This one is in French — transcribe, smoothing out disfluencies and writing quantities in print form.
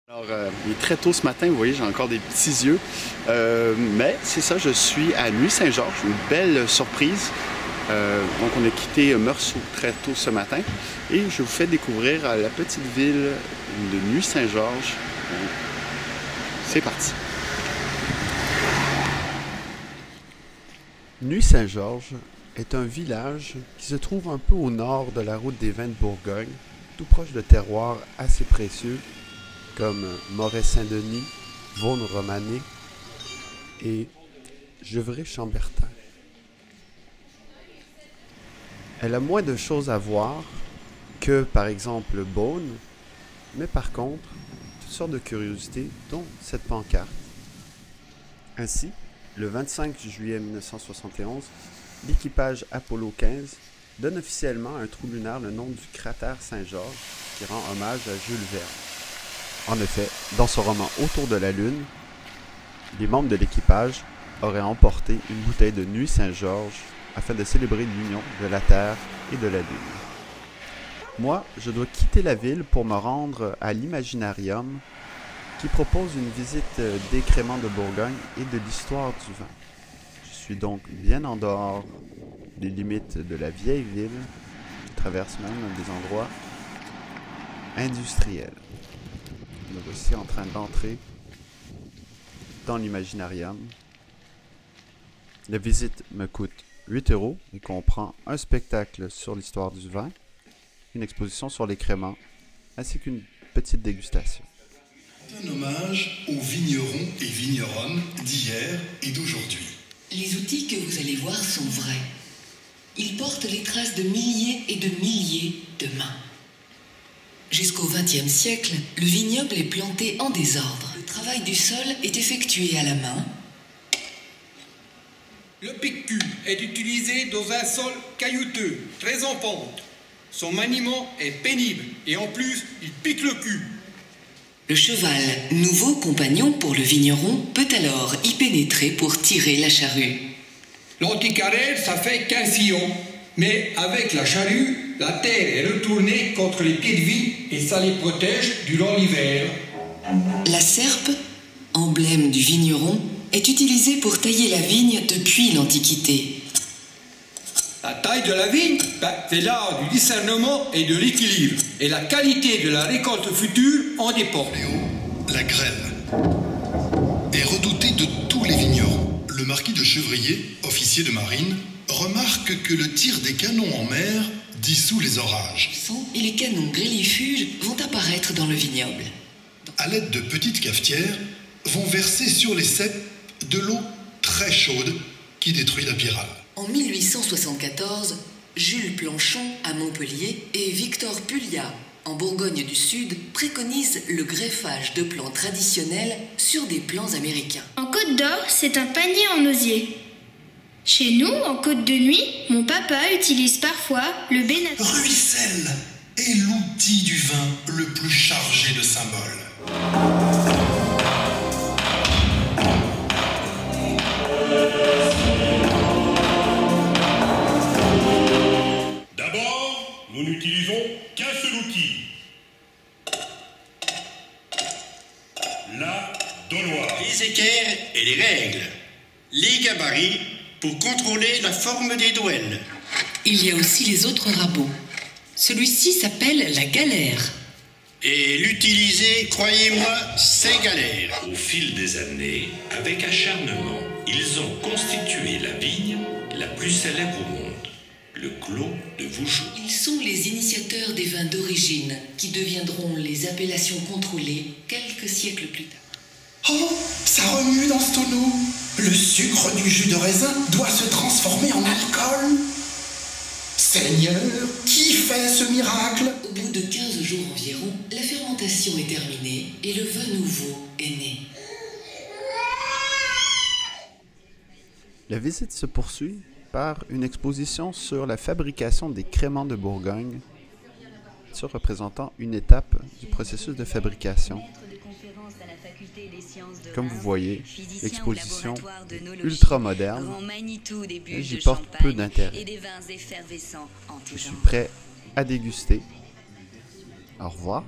Alors, il est très tôt ce matin, vous voyez, j'ai encore des petits yeux. Mais c'est ça, je suis à Nuits-Saint-Georges, une belle surprise. Donc, on a quitté Meursault très tôt ce matin. Et je vous fais découvrir la petite ville de Nuits-Saint-Georges. C'est parti. Nuits-Saint-Georges est un village qui se trouve un peu au nord de la route des vins de Bourgogne, tout proche de terroirs assez précieux comme Moret-Saint-Denis, Vaulnes-Romanée et Gevrey-Chambertin. Elle a moins de choses à voir que, par exemple, Beaune, mais par contre, toutes sortes de curiosités, dont cette pancarte. Ainsi, le 25 juillet 1971, l'équipage Apollo 15 donne officiellement à un trou lunaire le nom du cratère Saint-Georges, qui rend hommage à Jules Verne. En effet, dans ce roman Autour de la Lune, les membres de l'équipage auraient emporté une bouteille de Nuits-Saint-Georges afin de célébrer l'union de la Terre et de la Lune. Moi, je dois quitter la ville pour me rendre à l'Imaginarium, qui propose une visite d'écréments de Bourgogne et de l'histoire du vin. Je suis donc bien en dehors des limites de la vieille ville, je traverse même des endroits industriels. Me voici en train d'entrer dans l'Imaginarium. La visite me coûte 8 € et comprend un spectacle sur l'histoire du vin, une exposition sur l'écrément, ainsi qu'une petite dégustation. Un hommage aux vignerons et vigneronnes d'hier et d'aujourd'hui. Les outils que vous allez voir sont vrais. Ils portent les traces de milliers et de milliers de mains. Jusqu'au XXe siècle, le vignoble est planté en désordre. Le travail du sol est effectué à la main. Le PQ est utilisé dans un sol caillouteux, très en pente. Son maniement est pénible et en plus, il pique le cul. Le cheval, nouveau compagnon pour le vigneron, peut alors y pénétrer pour tirer la charrue. L'anticarrel, ça fait 15 sillons. Mais avec la charrue, la terre est retournée contre les pieds de vigne et ça les protège durant l'hiver. La serpe, emblème du vigneron, est utilisée pour tailler la vigne depuis l'Antiquité. La taille de la vigne, c'est l'art du discernement et de l'équilibre. Et la qualité de la récolte future en dépend. La grêle est redoutée de tous les vignerons. Le marquis de Chevrier, officier de marine, remarque que le tir des canons en mer dissout les orages. Et les canons grélifuges vont apparaître dans le vignoble. À l'aide de petites cafetières, vont verser sur les ceps de l'eau très chaude qui détruit la pyrale. En 1874, Jules Planchon à Montpellier et Victor Pulliat en Bourgogne du Sud préconisent le greffage de plants traditionnels sur des plants américains. En Côte d'Or, c'est un panier en osier. Chez nous, en Côte de Nuit, mon papa utilise parfois le bénat. Ruisselle est l'outil du vin le plus chargé de symboles. D'abord, nous n'utilisons qu'un seul outil. La doloire. Les équerres et les règles. Les gabarits pour contrôler la forme des douelles. Il y a aussi les autres rabots. Celui-ci s'appelle la galère. Et l'utiliser, croyez-moi, c'est galère. Au fil des années, avec acharnement, ils ont constitué la vigne la plus célèbre au monde, le Clos de Vougeot. Ils sont les initiateurs des vins d'origine qui deviendront les appellations contrôlées quelques siècles plus tard. Oh, ça remue dans ce tonneau. Le sucre du jus de raisin doit se transformer en alcool. Seigneur, qui fait ce miracle? Au bout de 15 jours environ, la fermentation est terminée et le vin nouveau est né. La visite se poursuit par une exposition sur la fabrication des créments de Bourgogne, représentant une étape du processus de fabrication. Comme vous voyez, l'exposition est ultra moderne, et j'y porte peu d'intérêt. Je suis prêt à déguster. Au revoir.